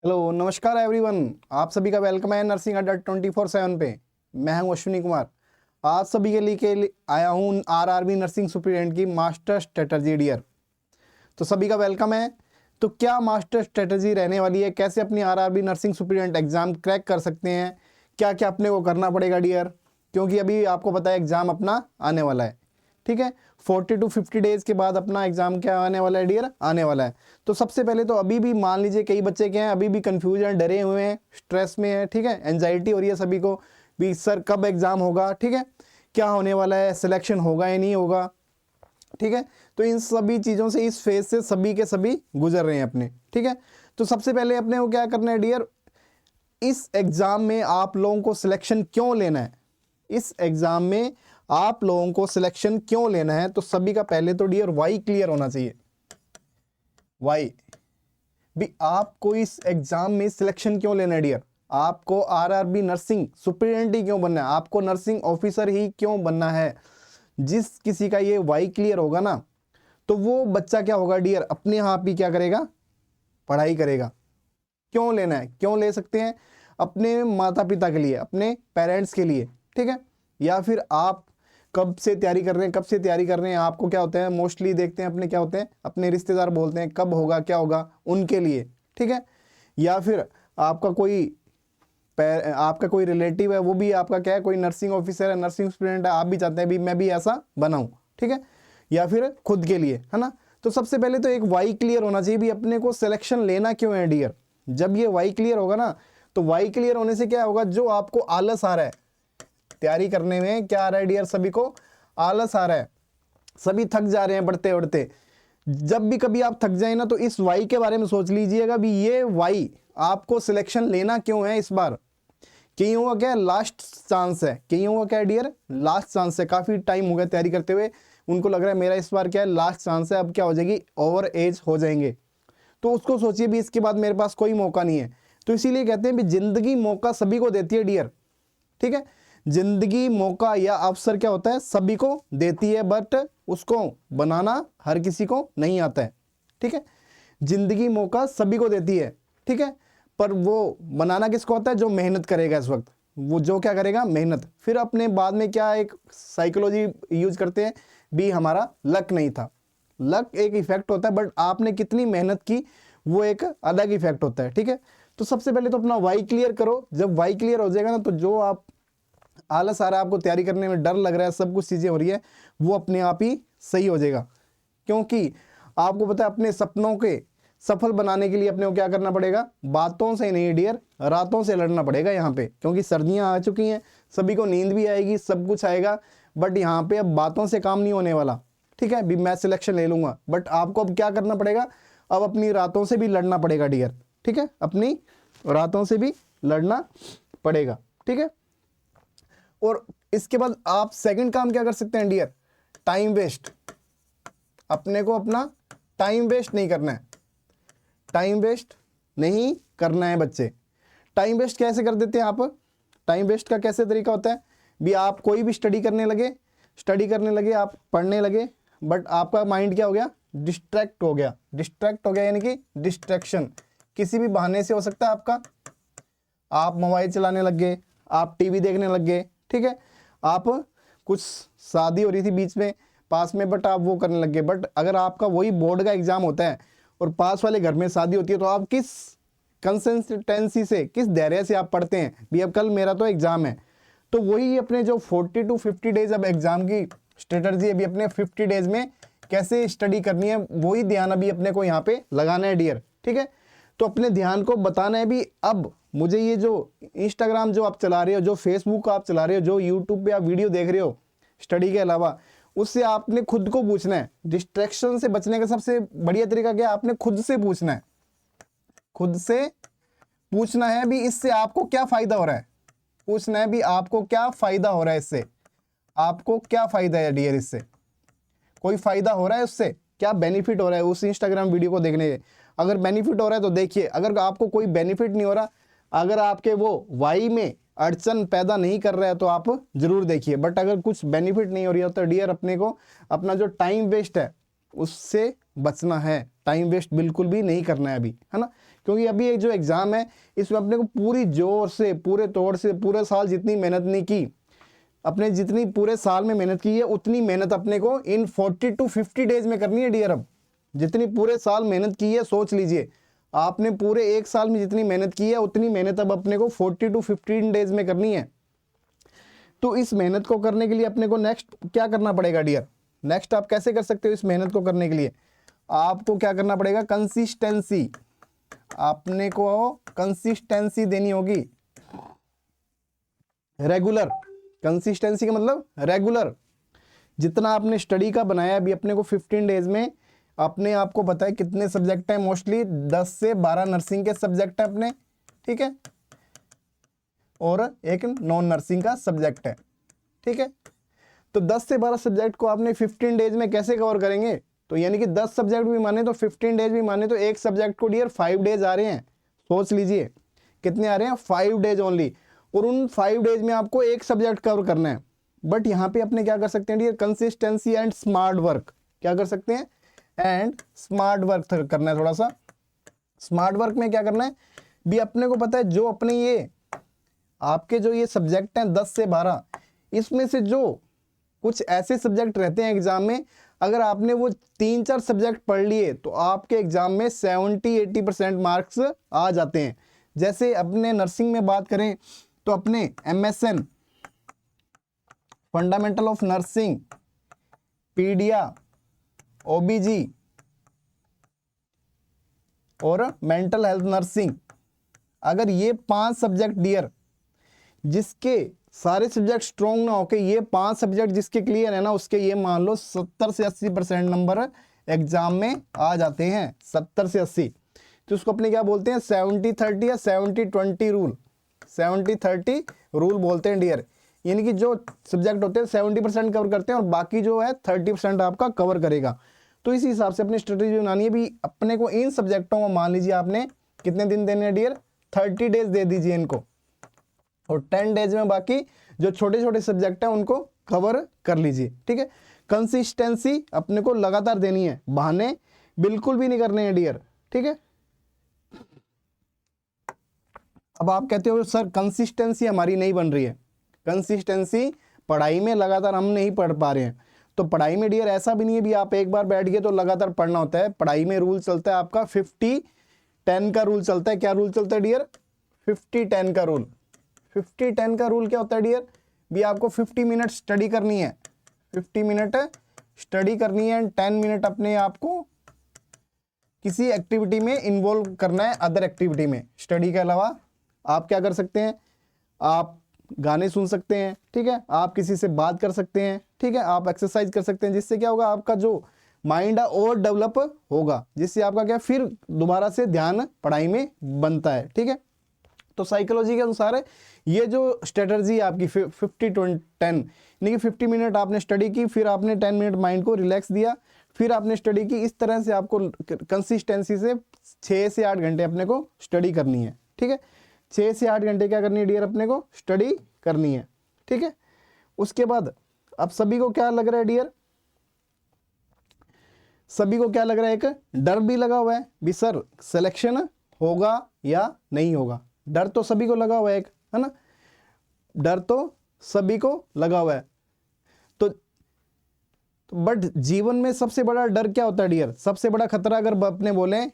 Hello नमस्कार everyone. आप सभी का वेलकम है नर्सिंग अड्डा 24/7 पे। मैं हूं अश्विनी कुमार। आज सभी के लिए आया हूं आरआरबी नर्सिंग सुपरिटेंडेंट की मास्टर स्ट्रेटजी डियर। तो सभी का वेलकम है। तो क्या मास्टर स्ट्रेटजी रहने वाली है, कैसे अपनी RRB nursing superintendent exam crack कर सकते हैं, क्या क्या अपने को करना पड़ेगा डियर, क्योंकि अभी आपको पता है एग्जाम अपना आने वाला है। ठीक है, 40 to 50 डेज के बाद अपना एग्जाम क्या आने वाला है डियर, आने वाला है। तो सबसे पहले तो अभी भी मान लीजिए कई बच्चे क्या हैं, अभी भी कंफ्यूज हैं, डरे हुए हैं, स्ट्रेस में है। ठीक है, एंजाइटी हो रही है सभी को भी, सर कब एग्जाम होगा, ठीक है, क्या होने वाला है, सिलेक्शन होगा या नहीं होगा। ठीक है, तो इन सभी चीज़ों से, इस फेज से सभी के सभी गुजर रहे हैं अपने। ठीक है, तो सबसे पहले अपने को क्या करना है डियर, इस एग्जाम में आप लोगों को सिलेक्शन क्यों लेना है, इस एग्जाम में आप लोगों को सिलेक्शन क्यों लेना है। तो सभी का पहले तो डियर वाई क्लियर होना चाहिए। वाई भी आपको इस एग्जाम में सिलेक्शन क्यों लेना है डियर, आपको आरआरबी नर्सिंग सुपरिटेंडेंट ही क्यों बनना है, आपको नर्सिंग ऑफिसर ही क्यों बनना है। जिस किसी का ये वाई क्लियर होगा ना, तो वो बच्चा क्या होगा डियर, अपने आप ही क्या करेगा, पढ़ाई करेगा। क्यों लेना है, क्यों ले सकते हैं, अपने माता पिता के लिए, अपने पेरेंट्स के लिए। ठीक है, या फिर आप कब से तैयारी कर रहे हैं, कब से तैयारी कर रहे हैं, आपको क्या होता है मोस्टली देखते हैं अपने, क्या होते हैं अपने रिश्तेदार बोलते हैं कब होगा क्या होगा, उनके लिए। ठीक है, या फिर आपका कोई रिलेटिव है, वो भी आपका क्या है, कोई नर्सिंग ऑफिसर है, नर्सिंग स्टूडेंट है, आप भी चाहते हैं भी मैं भी ऐसा बनाऊं। ठीक है, या फिर खुद के लिए, है ना। तो सबसे पहले तो एक वाई क्लियर होना चाहिए भी, अपने को सिलेक्शन लेना क्यों है डियर। जब ये वाई क्लियर होगा ना, तो वाई क्लियर होने से क्या होगा, जो आपको आलस आ रहा है तैयारी करने में, क्या आ रहा है डियर, सभी को आलस आ रहा है, सभी थक जा रहे हैं पढ़ते पढ़ते। जब भी कभी आप थक जाए ना, तो इस वाई के बारे में सोच लीजिएगा भी, ये वाई आपको सिलेक्शन लेना क्यों है इस बार। कईयों का क्या है, लास्ट चांस है, कईयों का क्या है डियर, लास्ट चांस है, काफी टाइम हो गया तैयारी करते हुए, उनको लग रहा है मेरा इस बार क्या है लास्ट चांस है, अब क्या हो जाएगी, ओवर एज हो जाएंगे। तो उसको सोचिए भी, इसके बाद मेरे पास कोई मौका नहीं है। तो इसीलिए कहते हैं भी जिंदगी मौका सभी को देती है डियर। ठीक है, जिंदगी मौका या अवसर क्या होता है, सभी को देती है, बट उसको बनाना हर किसी को नहीं आता है। ठीक है, जिंदगी मौका सभी को देती है। ठीक है, पर वो बनाना किसको होता है, जो मेहनत करेगा इस वक्त, वो जो क्या करेगा, मेहनत। फिर अपने बाद में क्या एक साइकोलॉजी यूज करते हैं भी, हमारा लक नहीं था। लक एक इफेक्ट होता है, बट आपने कितनी मेहनत की वो एक अलग इफेक्ट होता है। ठीक है, तो सबसे पहले तो अपना वाई क्लियर करो। जब वाई क्लियर हो जाएगा ना, तो जो आप आलस आ रहा है, आपको तैयारी करने में डर लग रहा है, सब कुछ चीजें हो रही है, वो अपने आप ही सही हो जाएगा। क्योंकि आपको पता है अपने सपनों के सफल बनाने के लिए अपने को क्या करना पड़ेगा, बातों से नहीं डियर, रातों से लड़ना पड़ेगा यहाँ पे। क्योंकि सर्दियां आ चुकी हैं, सभी को नींद भी आएगी, सब कुछ आएगा, बट यहाँ पे अब बातों से काम नहीं होने वाला। ठीक है, भी मैं सिलेक्शन ले लूंगा, बट आपको अब क्या करना पड़ेगा, अब अपनी रातों से भी लड़ना पड़ेगा डियर। ठीक है, अपनी रातों से भी लड़ना पड़ेगा। ठीक है, और इसके बाद आप सेकंड काम क्या कर सकते हैं डियर, टाइम वेस्ट। अपने को अपना टाइम वेस्ट नहीं करना है, टाइम वेस्ट नहीं करना है बच्चे। टाइम वेस्ट कैसे कर देते हैं आप, टाइम वेस्ट का कैसे तरीका होता है भी, आप कोई भी स्टडी करने लगे, आप पढ़ने लगे, बट आपका माइंड क्या हो गया, डिस्ट्रैक्ट हो गया, यानी कि डिस्ट्रैक्शन किसी भी बहाने से हो सकता है आपका। आप मोबाइल चलाने लग गए, आप टीवी देखने लग गए। ठीक है, आप कुछ शादी हो रही थी बीच में पास में, बट आप वो करने लग गए। बट अगर आपका वही बोर्ड का एग्जाम होता है और पास वाले घर में शादी होती है, तो आप किस कंसिस्टेंसी से, किस धैर्य से आप पढ़ते हैं भी, अब कल मेरा तो एग्जाम है। तो वही अपने जो 40 to 50 डेज अब एग्जाम की स्ट्रेटजी अभी अपने 50 डेज में कैसे स्टडी करनी है, वही ध्यान अभी अपने को यहाँ पे लगाना है डियर। ठीक है, तो अपने ध्यान को बताना है भी, अब मुझे ये जो इंस्टाग्राम जो आप चला रहे हो, जो फेसबुक आप चला रहे हो, जो यूट्यूब पे आप वीडियो देख रहे हो स्टडी के अलावा, उससे आपने खुद को पूछना है। डिस्ट्रैक्शन से बचने का सबसे बढ़िया तरीका क्या है, आपने खुद से पूछना है, खुद से पूछना है भी इससे आपको क्या फायदा हो रहा है, पूछना है भी आपको क्या फायदा हो रहा है इससे, आपको क्या फायदा है डियर, इससे कोई फायदा हो रहा है, उससे क्या बेनिफिट हो रहा है उस इंस्टाग्राम वीडियो को देखने के। अगर बेनिफिट हो रहा है तो देखिए, अगर आपको कोई बेनिफिट नहीं हो रहा, अगर आपके वो वाई में अड़चन पैदा नहीं कर रहा है, तो आप जरूर देखिए। बट अगर कुछ बेनिफिट नहीं हो रही है, तो डियर अपने को अपना जो टाइम वेस्ट है उससे बचना है, टाइम वेस्ट बिल्कुल भी नहीं करना है अभी, है ना। क्योंकि अभी एक जो एग्ज़ाम है इसमें अपने को पूरी जोर से, पूरे तौर से, पूरे साल जितनी मेहनत नहीं की, अपने जितनी पूरे साल में मेहनत की है उतनी मेहनत अपने को इन 40 to 50 डेज में करनी है डियर। अब जितनी पूरे साल मेहनत की है, सोच लीजिए आपने पूरे एक साल में जितनी मेहनत की है उतनी मेहनत अब अपने को 40 to 15 डेज में करनी है। तो इस मेहनत को करने के लिए अपने को नेक्स्ट क्या करना पड़ेगा डियर? नेक्स्ट आप कैसे कर सकते हो इस मेहनत को करने के लिए? आपको क्या करना पड़ेगा? कंसिस्टेंसी, आपने को कंसिस्टेंसी देनी होगी, रेगुलर। कंसिस्टेंसी का मतलब रेगुलर। जितना आपने स्टडी का बनाया अभी अपने को 15 डेज में, अपने आपको पता है कितने सब्जेक्ट हैं, मोस्टली 10 से 12 नर्सिंग के सब्जेक्ट है अपने, ठीक है, और एक नॉन नर्सिंग का सब्जेक्ट है, ठीक है। तो 10 से 12 सब्जेक्ट को आपने 15 डेज में कैसे कवर करेंगे? तो यानी कि 10 सब्जेक्ट भी माने तो 15 डेज भी माने तो एक सब्जेक्ट को डियर 5 डेज आ रहे हैं। सोच लीजिए कितने आ रहे हैं? 5 डेज ओनली। और उन 5 डेज में आपको एक सब्जेक्ट कवर करना है। बट यहाँ पे अपने क्या कर सकते हैं dear? Consistency and smart work. क्या कर सकते हैं? एंड स्मार्ट वर्क करना है। थोड़ा सा स्मार्ट वर्क में क्या करना है भी अपने को पता है, जो अपने ये आपके जो ये सब्जेक्ट हैं 10 से 12, इसमें से जो कुछ ऐसे सब्जेक्ट रहते हैं एग्जाम में, अगर आपने वो 3-4 सब्जेक्ट पढ़ लिए तो आपके एग्जाम में 70-80% मार्क्स आ जाते हैं। जैसे अपने नर्सिंग में बात करें तो अपने MSN fundamental of nursing, pedia, OBG और मेंटल हेल्थ नर्सिंग, अगर ये 5 सब्जेक्ट डियर जिसके सारे सब्जेक्ट स्ट्रॉन्ग ना होके ये 5 सब्जेक्ट जिसके क्लियर है ना, उसके ये मान लो 70 से 80% नंबर एग्जाम में आ जाते हैं। 70 से 80। तो उसको अपने क्या बोलते हैं? 70-30 या 70-20 रूल। 70-30 रूल बोलते हैं डियर। यानी कि जो सब्जेक्ट होते हैं 70% कवर करते हैं और बाकी जो है 30% आपका कवर करेगा। तो इसी हिसाब से अपनी स्ट्रेटेजी बनानी है भी अपने को। इन सब्जेक्टों को मान लीजिए आपने कितने दिन देने हैं डियर? 30 डेज दे दीजिए इनको, और 10 डेज में बाकी जो छोटे छोटे सब्जेक्ट हैं उनको कवर कर लीजिए, ठीक है। कंसिस्टेंसी अपने को लगातार देनी है, बहाने बिल्कुल भी नहीं करने हैं डियर, ठीक है। अब आप कहते हो सर कंसिस्टेंसी हमारी नहीं बन रही है। कंसिस्टेंसी पढ़ाई में लगातार हम नहीं पढ़ पा रहे हैं। तो पढ़ाई में डियर ऐसा भी नहीं है भी आप एक बार बैठ गए तो लगातार पढ़ना होता है। पढ़ाई में रूल चलता है आपका 50-10 का रूल चलता है। क्या रूल चलता है डियर? 50-10 का रूल। 50-10 का रूल क्या होता है डियर? भी आपको 50 मिनट स्टडी करनी है, 50 मिनट स्टडी करनी है, 10 मिनट अपने आप को किसी एक्टिविटी में इन्वॉल्व करना है, अदर एक्टिविटी में। स्टडी के अलावा आप क्या कर सकते हैं? आप गाने सुन सकते हैं, ठीक है, आप किसी से बात कर सकते हैं, ठीक है, आप एक्सरसाइज कर सकते हैं, जिससे क्या होगा आपका जो माइंड है और डेवलप होगा, जिससे आपका क्या फिर दोबारा से ध्यान पढ़ाई में बनता है, ठीक है। तो साइकोलॉजी के अनुसार ये जो स्ट्रेटजी है आपकी 50-10, यानी कि 50 मिनट आपने स्टडी की, फिर आपने 10 मिनट माइंड को रिलैक्स दिया, फिर आपने स्टडी की। इस तरह से आपको कंसिस्टेंसी से 6 से 8 घंटे अपने को स्टडी करनी है, ठीक है। 6 से 8 घंटे क्या करनी है डियर? अपने को स्टडी करनी है, ठीक है। उसके बाद अब सभी को क्या लग रहा है डियर? सभी को क्या लग रहा है? एक डर भी लगा हुआ है भी सर सिलेक्शन होगा या नहीं होगा। डर तो सभी को लगा हुआ है, एक है ना, डर तो सभी को लगा हुआ है। तो बट जीवन में सबसे बड़ा डर क्या होता है डियर? सबसे बड़ा खतरा अगर अपने बोले,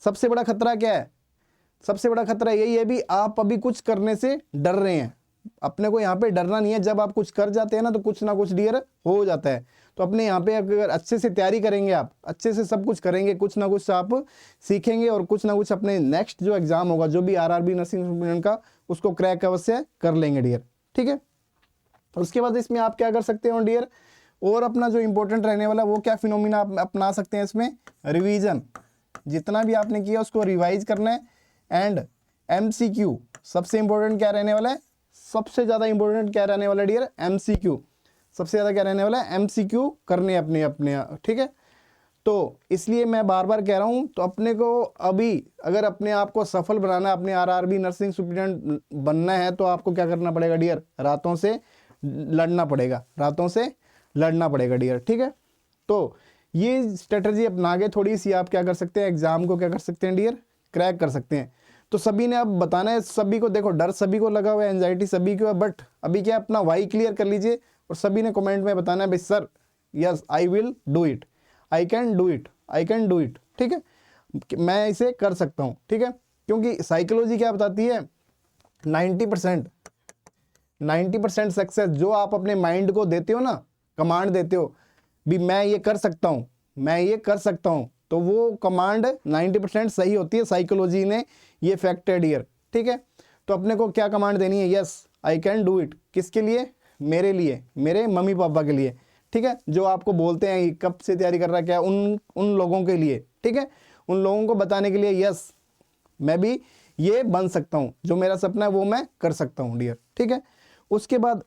सबसे बड़ा खतरा क्या है? सबसे बड़ा खतरा यही है भी आप अभी कुछ करने से डर रहे हैं। अपने को यहाँ पे डरना नहीं है। जब आप कुछ कर जाते हैं ना तो कुछ ना कुछ डियर हो जाता है। तो अपने यहाँ पे अगर अच्छे से तैयारी करेंगे, आप अच्छे से सब कुछ करेंगे, कुछ ना कुछ आप सीखेंगे और कुछ ना कुछ अपने नेक्स्ट जो एग्जाम होगा, जो भी RRB नर्सिंग स्टूडेंट का, उसको क्रैक अवश्य कर लेंगे डियर, ठीक है। उसके बाद इसमें आप क्या कर सकते हो डियर? और अपना जो इंपॉर्टेंट रहने वाला वो क्या फिनोमिना आप अपना सकते हैं इसमें? रिवीजन। जितना भी आपने किया उसको रिवाइज करना है। एंड MCQ सबसे इंपॉर्टेंट क्या रहने वाला है? सबसे ज़्यादा इंपॉर्टेंट क्या रहने वाला है डियर? MCQ। सबसे ज़्यादा क्या रहने वाला है? MCQ करने अपने अपने, ठीक है। तो इसलिए मैं बार बार कह रहा हूँ, तो अपने को अभी अगर अपने आप को सफल बनाना है, अपने RRB नर्सिंग स्टूडेंट बनना है, तो आपको क्या करना पड़ेगा डियर? रातों से लड़ना पड़ेगा, रातों से लड़ना पड़ेगा डियर, ठीक है। तो ये स्ट्रेटजी अपना के थोड़ी सी आप क्या कर सकते हैं, एग्जाम को क्या कर सकते हैं डियर, क्रैक कर सकते हैं। तो सभी ने अब बताना है, सभी को देखो डर सभी को लगा हुआ है, एंजाइटी सभी को है, बट अभी क्या अपना वाई क्लियर कर लीजिए और सभी ने कमेंट में बताना है भाई sir yes I will do it, I can do it, I can do it, ठीक है, मैं इसे कर सकता हूँ, ठीक है। क्योंकि साइकोलॉजी क्या बताती है, 90% सक्सेस जो आप अपने माइंड को देते हो ना, कमांड देते हो भी मैं ये कर सकता हूँ, मैं ये कर सकता हूँ, तो वो कमांड 90% सही होती है, साइकोलॉजी ने ये फैक्ट है डियर, ठीक है। तो अपने को क्या कमांड देनी है, yes I can do it, किसके लिए, मेरे लिए, मेरे मम्मी पापा के लिए, ठीक है, जो आपको बोलते हैं कब से तैयारी कर रहा है क्या, उन लोगों के लिए, ठीक है, उन लोगों को बताने के लिए यस मैं भी ये बन सकता हूँ, जो मेरा सपना है वो मैं कर सकता हूँ डियर, ठीक है। उसके बाद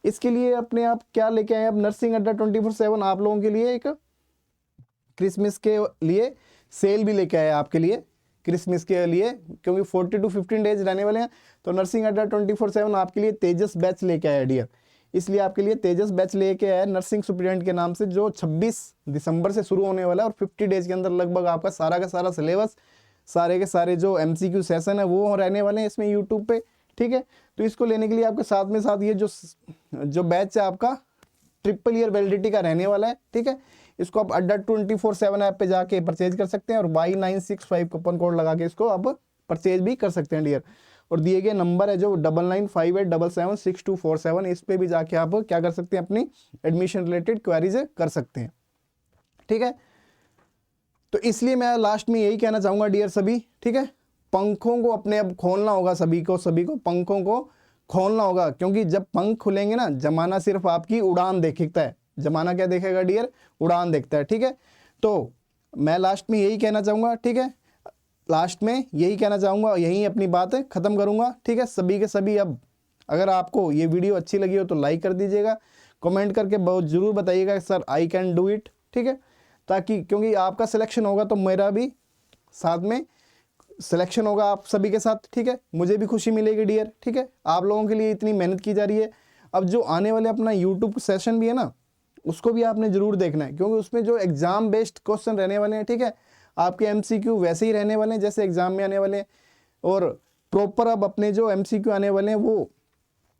इसके लिए अपने आप क्या लेके आए, अब नर्सिंग अड्डा 24/7 आप लोगों के लिए एक क्रिसमस के लिए सेल भी लेके आए आपके लिए, क्रिसमस के लिए, क्योंकि 40 to 15 डेज रहने वाले हैं। तो नर्सिंग अड्डा 24/7 आपके लिए तेजस बैच लेके आया डियर, इसलिए आपके लिए तेजस बैच लेके आया नर्सिंग सुपरिटेंडेंट के नाम से, जो 26 दिसंबर से शुरू होने वाला है और 50 डेज के अंदर लगभग आपका सारा का सारा सिलेबस, सारे के सारे जो MCQ सेशन है वो रहने वाले हैं इसमें यूट्यूब पे, ठीक है। तो इसको लेने के लिए आपके साथ में साथ ये जो बैच है आपका ट्रिपल ईयर वैलिडिटी का रहने वाला है, ठीक है। इसको आप अड्डा 24/7 ऐप पे जाके परचेज कर सकते हैं और Y965 कूपन कोड लगा के इसको आप परचेज भी कर सकते हैं डियर। और दिए गए नंबर है जो 9958776247, इस पे भी जाके आप क्या कर सकते हैं, अपनी एडमिशन रिलेटेड क्वेरीज कर सकते हैं, ठीक है। तो इसलिए मैं लास्ट में यही कहना चाहूंगा डियर सभी, ठीक है, पंखों को अपने अब खोलना होगा, सभी को पंखों को खोलना होगा, क्योंकि जब पंख खुलेंगे ना, जमाना सिर्फ आपकी उड़ान देखता है, जमाना क्या देखेगा डियर, उड़ान देखता है, ठीक है। तो मैं लास्ट में यही कहना चाहूंगा, ठीक है, लास्ट में यही कहना चाहूंगा, यही अपनी बात खत्म करूंगा, ठीक है। सभी के सभी अब अगर आपको ये वीडियो अच्छी लगी हो तो लाइक कर दीजिएगा, कमेंट करके बहुत जरूर बताइएगा sir I can do it, ठीक है, ताकि क्योंकि आपका सिलेक्शन होगा तो मेरा भी साथ में सिलेक्शन होगा आप सभी के साथ, ठीक है, मुझे भी खुशी मिलेगी डियर, ठीक है। आप लोगों के लिए इतनी मेहनत की जा रही है। अब जो आने वाले अपना यूट्यूब सेशन भी है ना, उसको भी आपने जरूर देखना है, क्योंकि उसमें जो एग्जाम बेस्ड क्वेश्चन रहने वाले हैं, ठीक है, आपके MCQ वैसे ही रहने वाले हैं जैसे एग्जाम में आने वाले हैं, और प्रॉपर अब अपने जो MCQ आने वाले हैं वो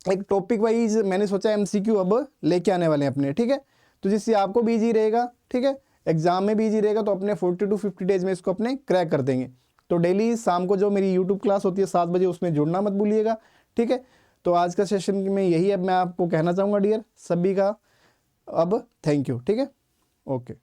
एक टॉपिक वाइज मैंने सोचा MCQ अब लेके आने वाले हैं अपने, ठीक है। तो जिससे आपको भी ईजी रहेगा, ठीक है, एग्जाम में भी ईजी रहेगा, तो अपने 40 to 50 डेज में इसको अपने क्रैक कर देंगे। तो डेली शाम को जो मेरी यूट्यूब क्लास होती है 7 बजे, उसमें जुड़ना मत भूलिएगा, ठीक है। तो आज का सेशन में यही अब मैं आपको कहना चाहूँगा डियर सभी का, अब थैंक यू, ठीक है, ओके।